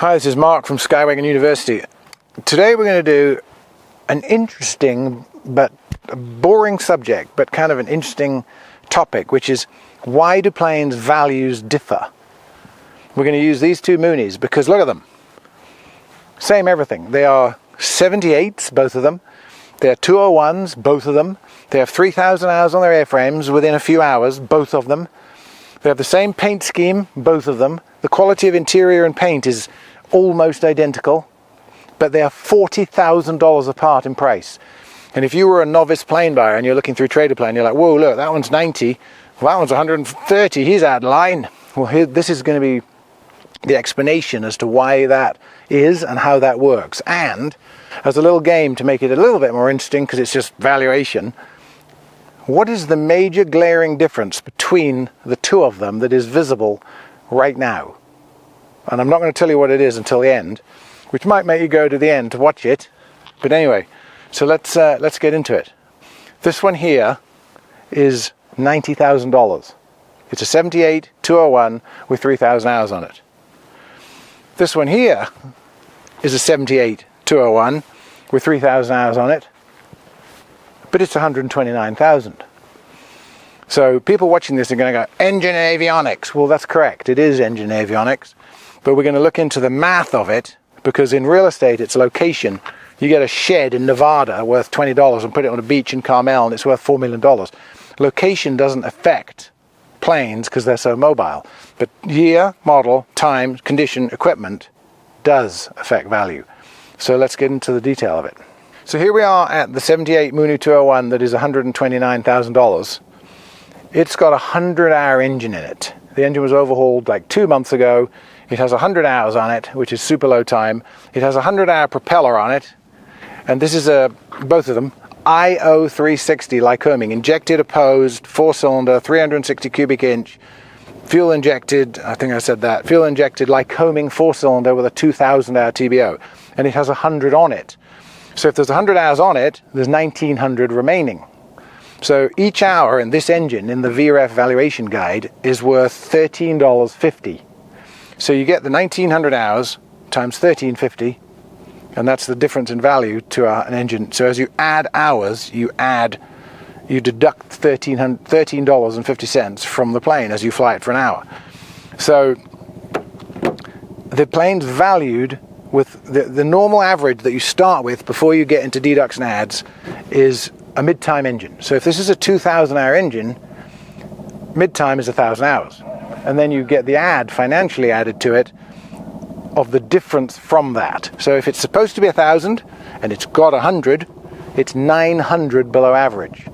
Hi, this is Mark from Skywagon University. Today we're going to do an interesting but boring subject, but kind of an interesting topic, which is why do planes' values differ? We're going to use these two Mooneys because look at them. Same everything. They are 78s, both of them. They're 201s, both of them. They have 3,000 hours on their airframes within a few hours, both of them. They have the same paint scheme, both of them. The quality of interior and paint is almost identical, but they are $40,000 apart in price. And if you were a novice plane buyer and you're looking through Trader Plane, you're like, whoa, look, that one's 90, well, that one's 130, he's out of line. Well, this is going to be the explanation as to why that is and how that works. And as a little game to make it a little bit more interesting, because it's just valuation, what is the major glaring difference between the two of them that is visible right now? And I'm not going to tell you what it is until the end, which might make you go to the end to watch it. But anyway, so let's get into it. This one here is $90,000. It's a 78 201 with 3,000 hours on it. This one here is a 78 201 with 3,000 hours on it, but it's 129,000. So people watching this are going to go, engine avionics. Well, that's correct. It is engine avionics. But we're going to look into the math of it, because in real estate, it's location. You get a shed in Nevada worth $20 and put it on a beach in Carmel and it's worth $4 million. Location doesn't affect planes because they're so mobile. But year, model, time, condition, equipment does affect value. So let's get into the detail of it. So here we are at the 78 Mooney 201 that is $129,000. It's got a 100-hour engine in it. The engine was overhauled like 2 months ago. It has 100 hours on it, which is super low time. It has a 100-hour propeller on it. And this is both of them, IO 360 Lycoming, injected, opposed, 4-cylinder, 360 cubic inch, fuel injected, I think I said that, fuel injected Lycoming 4-cylinder with a 2,000-hour TBO. And it has 100 on it. So if there's 100 hours on it, there's 1,900 remaining. So each hour in this engine in the VREF valuation guide is worth $13.50. So you get the 1,900 hours times $13.50, and that's the difference in value to an engine. So as you add hours, you deduct $13.50 from the plane as you fly it for an hour. So the plane's valued with the normal average that you start with before you get into deducts and adds is a mid-time engine. So if this is a 2,000-hour engine, mid-time is 1,000 hours. And then you get the add financially added to it of the difference from that. So if it's supposed to be 1,000 and it's got 100, it's 900 below average.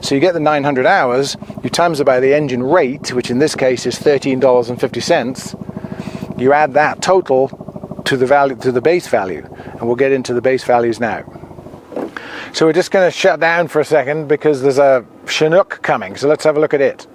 So you get the 900 hours, you times it by the engine rate, which in this case is $13.50. You add that total to the value, to the base value, and we'll get into the base values now. So we're just going to shut down for a second because there's a Chinook coming. So let's have a look at it.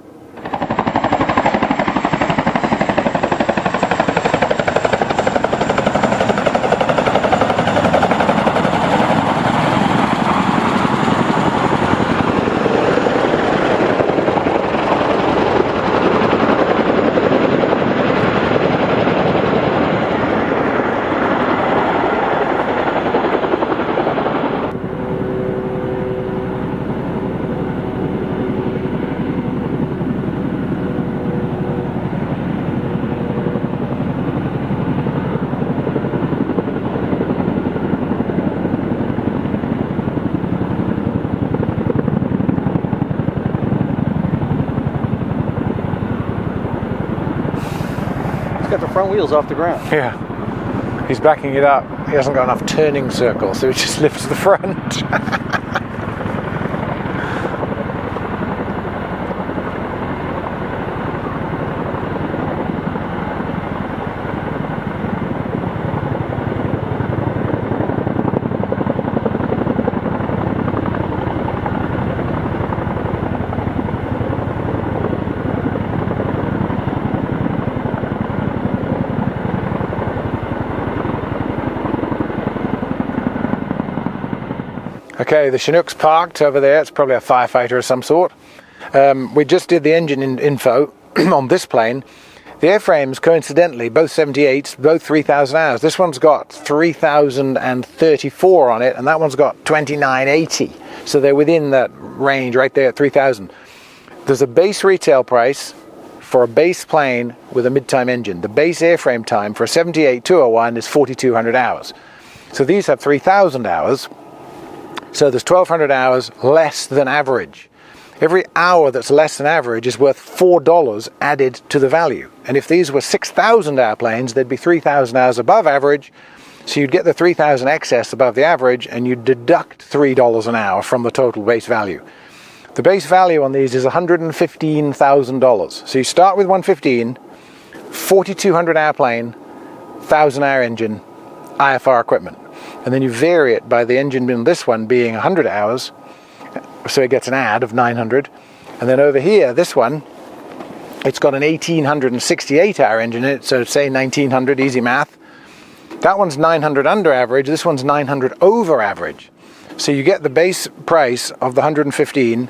Got the front wheels off the ground. Yeah, he's backing it up. He hasn't got enough turning circle, so he just lifts the front. Okay, the Chinook's parked over there. It's probably a firefighter of some sort. We just did the engine info on this plane. The airframes, coincidentally, both 78s, both 3,000 hours. This one's got 3,034 on it, and that one's got 2,980. So they're within that range right there at 3,000. There's a base retail price for a base plane with a mid-time engine. The base airframe time for a 78-201 is 4,200 hours. So these have 3,000 hours. So there's 1,200 hours less than average. Every hour that's less than average is worth $4 added to the value. And if these were 6,000 hour planes, they'd be 3,000 hours above average. So you'd get the 3,000 excess above the average, and you'd deduct $3 an hour from the total base value. The base value on these is $115,000. So you start with 115, 4,200 hour plane, 1,000 hour engine, IFR equipment. And then you vary it by the engine in this one being 100 hours. So it gets an add of 900. And then over here, this one, it's got an 1,868 hour engine in it. So say 1,900, easy math. That one's 900 under average. This one's 900 over average. So you get the base price of the 115,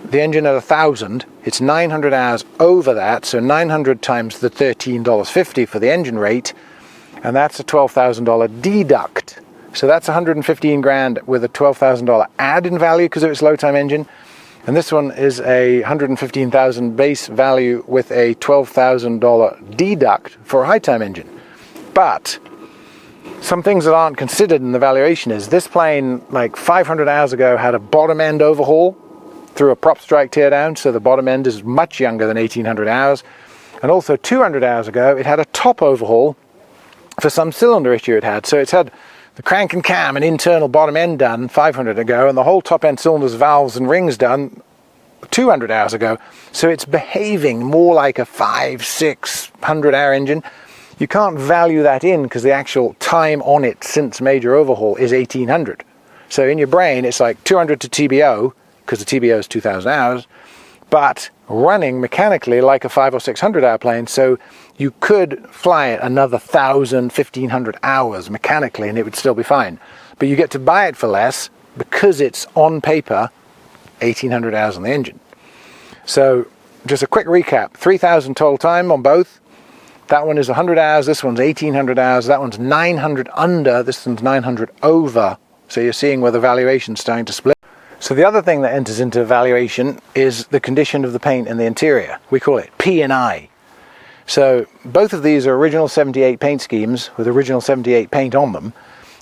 the engine at 1,000. It's 900 hours over that. So 900 times the $13.50 for the engine rate. And that's a $12,000 deduct. So that's 115 grand with a $12,000 add in value because of its low time engine. And this one is a 115,000 base value with a $12,000 deduct for a high time engine. But some things that aren't considered in the valuation is this plane, like 500 hours ago, had a bottom end overhaul through a prop strike teardown. So the bottom end is much younger than 1,800 hours. And also 200 hours ago, it had a top overhaul for some cylinder issue it had. So it's had the crank and cam and internal bottom end done 500 ago, and the whole top end cylinders, valves and rings done 200 hours ago. So it's behaving more like a 500-600 hour engine. You can't value that in because the actual time on it since major overhaul is 1,800. So in your brain, it's like 200 to TBO, because the TBO is 2,000 hours, but running mechanically like a 500 or 600 hour plane. So you could fly it another 1,000, 1,500 hours mechanically and it would still be fine. But you get to buy it for less because it's on paper 1,800 hours on the engine. So just a quick recap, 3,000 total time on both. That one is 100 hours, this one's 1,800 hours, that one's 900 under, this one's 900 over. So you're seeing where the valuation's starting to split. So the other thing that enters into valuation is the condition of the paint in the interior. We call it P&I. So both of these are original 78 paint schemes with original 78 paint on them.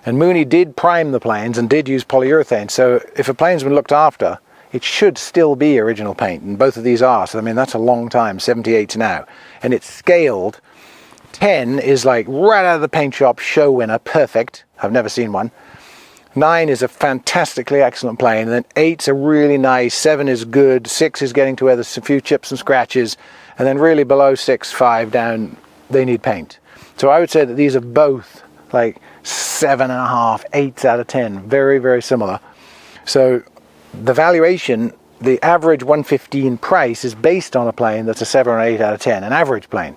And Mooney did prime the planes and did use polyurethane. So if a plane's been looked after, it should still be original paint. And both of these are. So I mean, that's a long time, 78 to now. And it's scaled. 10 is like right out of the paint shop, show winner, perfect. I've never seen one. 9 is a fantastically excellent plane, and then 8's a really nice, 7 is good, 6 is getting to where there's a few chips and scratches, and then really below 6, 5 down, they need paint. So I would say that these are both like 7.5, 8s out of 10, very, very similar. So the valuation, the average 115 price is based on a plane that's a 7 or 8 out of 10, an average plane.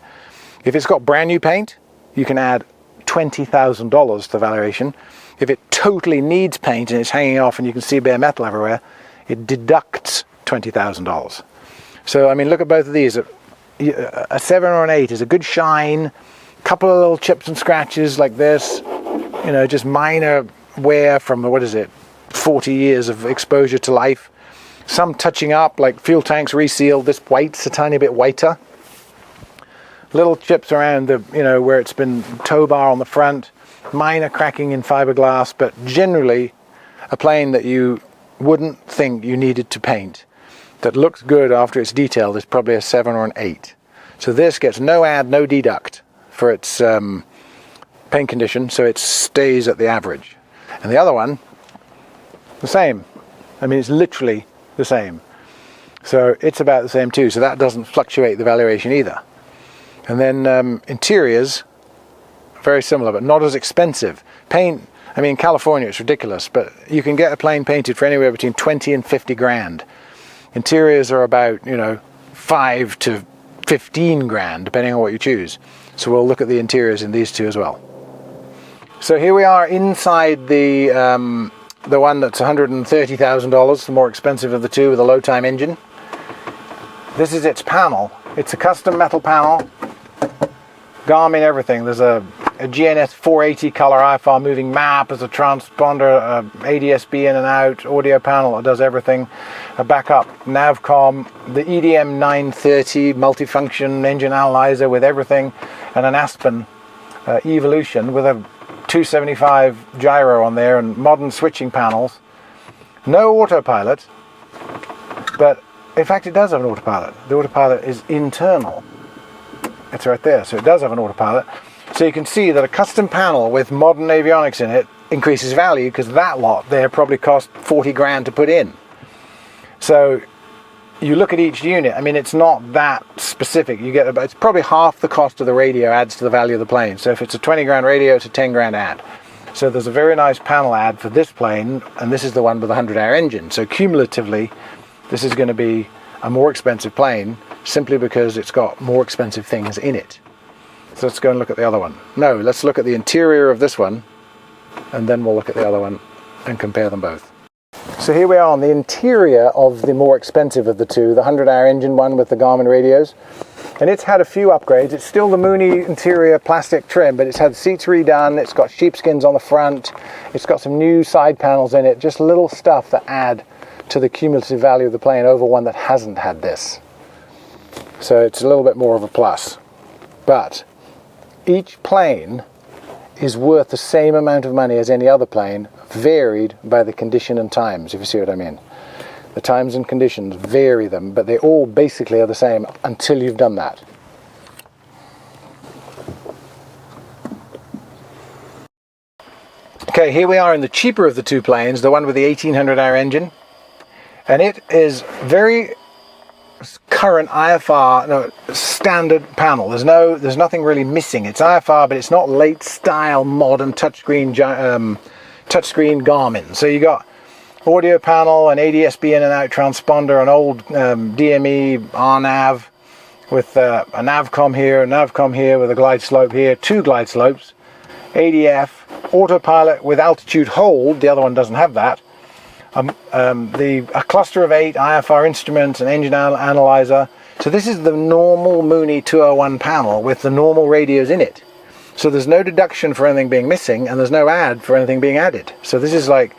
If it's got brand new paint, you can add $20,000 to the valuation. If it totally needs paint and it's hanging off and you can see bare metal everywhere, it deducts $20,000. So, I mean, look at both of these. A 7 or an 8 is a good shine, couple of little chips and scratches like this, you know, just minor wear from, 40 years of exposure to life. Some touching up, like fuel tanks resealed. This white's a tiny bit whiter. Little chips around the, where it's been tow bar on the front. Minor cracking in fiberglass, but generally a plane that you wouldn't think you needed to paint that looks good after it's detailed is probably a 7 or an 8. So this gets no add, no deduct for its paint condition, so it stays at the average. And the other one, the same. I mean, it's literally the same. So it's about the same too, so that doesn't fluctuate the valuation either. And then interiors, very similar, but not as expensive. Paint, I mean, in California it's ridiculous, but you can get a plane painted for anywhere between 20 and 50 grand. Interiors are about, 5 to 15 grand, depending on what you choose. So we'll look at the interiors in these two as well. So here we are inside the one that's $130,000, the more expensive of the two with a low time engine. This is its panel. It's a custom metal panel Garmin, everything. There's a GNS 480 color IFR moving map, there's a transponder, ADSB in and out, audio panel that does everything, a backup Navcom, the EDM 930 multifunction engine analyzer with everything, and an Aspen Evolution with a 275 gyro on there and modern switching panels. No autopilot, but in fact it does have an autopilot. The autopilot is internal. It's right there, so it does have an autopilot. So you can see that a custom panel with modern avionics in it increases value because that lot there probably cost 40 grand to put in. So you look at each unit, I mean it's not that specific. You get about, it's probably half the cost of the radio adds to the value of the plane. So if it's a 20 grand radio, it's a 10 grand ad. So there's a very nice panel ad for this plane, and this is the one with a 100-hour engine. So cumulatively, this is going to be a more expensive plane simply because it's got more expensive things in it. So let's go and look at the other one. No, let's look at the interior of this one, and then we'll look at the other one and compare them both. So here we are on the interior of the more expensive of the two, the 100-hour engine one with the Garmin radios. And it's had a few upgrades. It's still the Mooney interior plastic trim, but it's had seats redone, it's got sheepskins on the front, it's got some new side panels in it, just little stuff that add to the cumulative value of the plane over one that hasn't had this. So it's a little bit more of a plus. But each plane is worth the same amount of money as any other plane, varied by the condition and times, if you see what I mean. The times and conditions vary them, but they all basically are the same until you've done that. Okay, here we are in the cheaper of the two planes, the one with the 1800-hour engine. And it is very current IFR, standard panel. There's nothing really missing. It's IFR, but it's not late style modern touchscreen Garmin. So you got audio panel, an ADSB in and out transponder, an old DME RNAV with a Navcom here with a glide slope here, two glide slopes, ADF, autopilot with altitude hold. The other one doesn't have that. A cluster of 8 IFR instruments, an engine analyzer. So this is the normal Mooney 201 panel with the normal radios in it. So there's no deduction for anything being missing, and there's no add for anything being added. So this is like,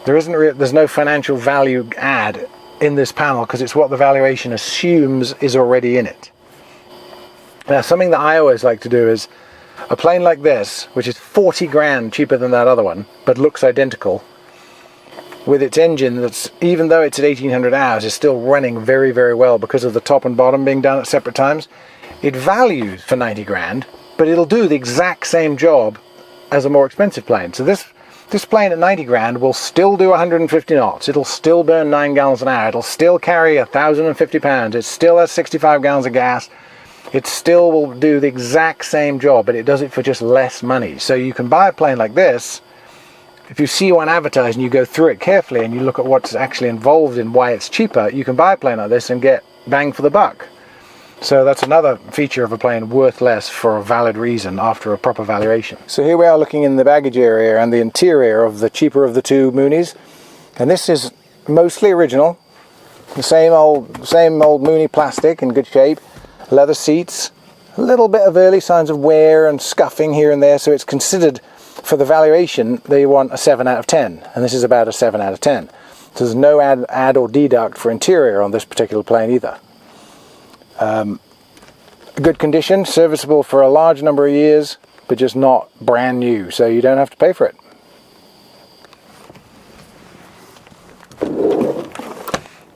there's no financial value add in this panel because it's what the valuation assumes is already in it. Now something that I always like to do is a plane like this, which is 40 grand cheaper than that other one, but looks identical, with its engine that's, even though it's at 1800 hours, is still running very, very well because of the top and bottom being done at separate times. It values for 90 grand, but it'll do the exact same job as a more expensive plane. So this plane at 90 grand will still do 150 knots. It'll still burn 9 gallons an hour. It'll still carry 1,050 pounds. It still has 65 gallons of gas. It still will do the exact same job, but it does it for just less money. So you can buy a plane like this. If you see one advertised and you go through it carefully and you look at what's actually involved in why it's cheaper, you can buy a plane like this and get bang for the buck. So that's another feature of a plane worth less for a valid reason after a proper valuation. So here we are looking in the baggage area and the interior of the cheaper of the two Moonies. And this is mostly original. The same old Mooney plastic in good shape. Leather seats. A little bit of early signs of wear and scuffing here and there, so it's considered, for the valuation, they want a 7 out of 10, and this is about a 7 out of 10. So there's no add or deduct for interior on this particular plane either. Good condition, serviceable for a large number of years, but just not brand new, so you don't have to pay for it.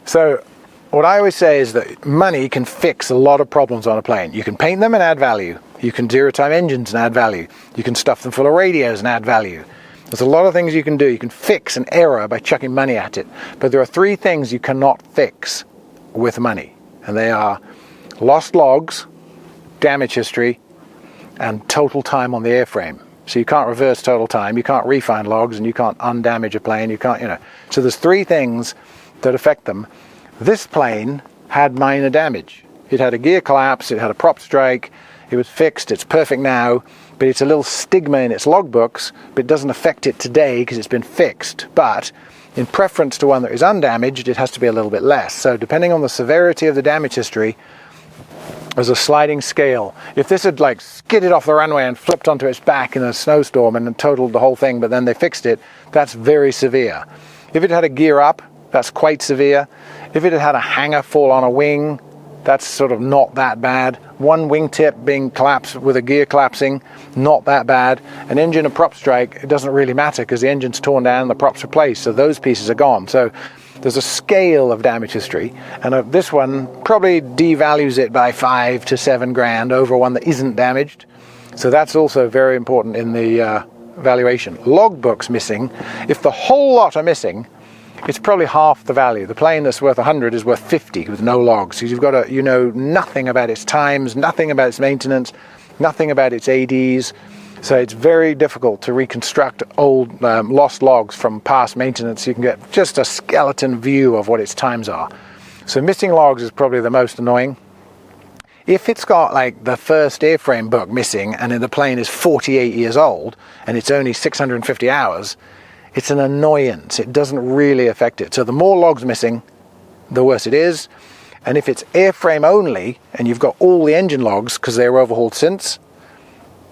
So what I always say is that money can fix a lot of problems on a plane. You can paint them and add value. You can zero-time engines and add value. You can stuff them full of radios and add value. There's a lot of things you can do. You can fix an error by chucking money at it. But there are 3 things you cannot fix with money. And they are lost logs, damage history, and total time on the airframe. So you can't reverse total time, you can't refine logs, and you can't undamage a plane, you can't, So there's 3 things that affect them. This plane had minor damage. It had a gear collapse, it had a prop strike, it was fixed, it's perfect now, but it's a little stigma in its logbooks, but it doesn't affect it today because it's been fixed. But in preference to one that is undamaged, it has to be a little bit less. So depending on the severity of the damage history, as a sliding scale. If this had like skidded off the runway and flipped onto its back in a snowstorm and totaled the whole thing, but then they fixed it, that's very severe. If it had a gear up, that's quite severe. If it had had a hanger fall on a wing, that's sort of not that bad. One wingtip being collapsed with a gear collapsing, not that bad. An engine and prop strike, it doesn't really matter because the engine's torn down and the prop's replaced, so those pieces are gone. So there's a scale of damage history, and this one probably devalues it by 5 to 7 grand over one that isn't damaged. So that's also very important in the valuation. Logbooks missing. If the whole lot are missing, it's probably half the value. The plane that's worth 100 is worth 50 with no logs. So you've got to, you know nothing about its times, nothing about its maintenance, nothing about its ADs. So it's very difficult to reconstruct old lost logs from past maintenance. You can get just a skeleton view of what its times are. So missing logs is probably the most annoying. If it's got like the first airframe book missing and the plane is 48 years old and it's only 650 hours, it's an annoyance. It doesn't really affect it. So the more logs missing, the worse it is. And if it's airframe only and you've got all the engine logs because they were overhauled since,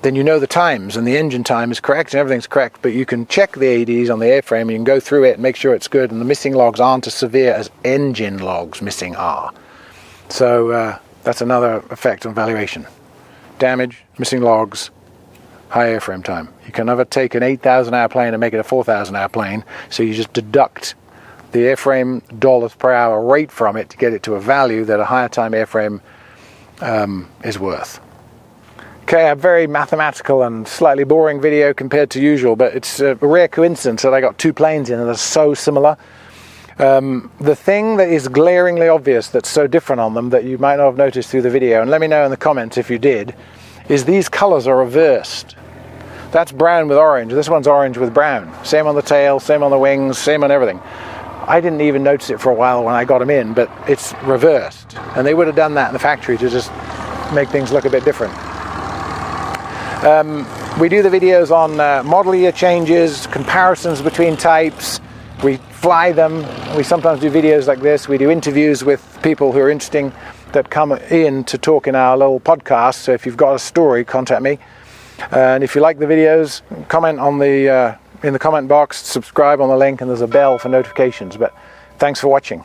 then you know the times and the engine time is correct and everything's correct, but you can check the ADs on the airframe and you can go through it and make sure it's good, and the missing logs aren't as severe as engine logs missing are. So that's another effect on valuation. Damage, missing logs, high airframe time. You can never take an 8,000 hour plane and make it a 4,000 hour plane, so you just deduct the airframe dollars per hour rate from it to get it to a value that a higher time airframe is worth. Okay, a very mathematical and slightly boring video compared to usual, but it's a rare coincidence that I got two planes in that are so similar. The thing that is glaringly obvious that's so different on them that you might not have noticed through the video, and let me know in the comments if you did, is these colors are reversed. That's brown with orange, this one's orange with brown. Same on the tail, same on the wings, same on everything. I didn't even notice it for a while when I got them in, but it's reversed. And they would have done that in the factory to just make things look a bit different. We do the videos on model year changes, comparisons between types. We fly them. We sometimes do videos like this. We do interviews with people who are interesting that come in to talk in our little podcast. So if you've got a story, contact me. And if you like the videos, comment on the in the comment box, subscribe on the link, and there's a bell for notifications. But thanks for watching.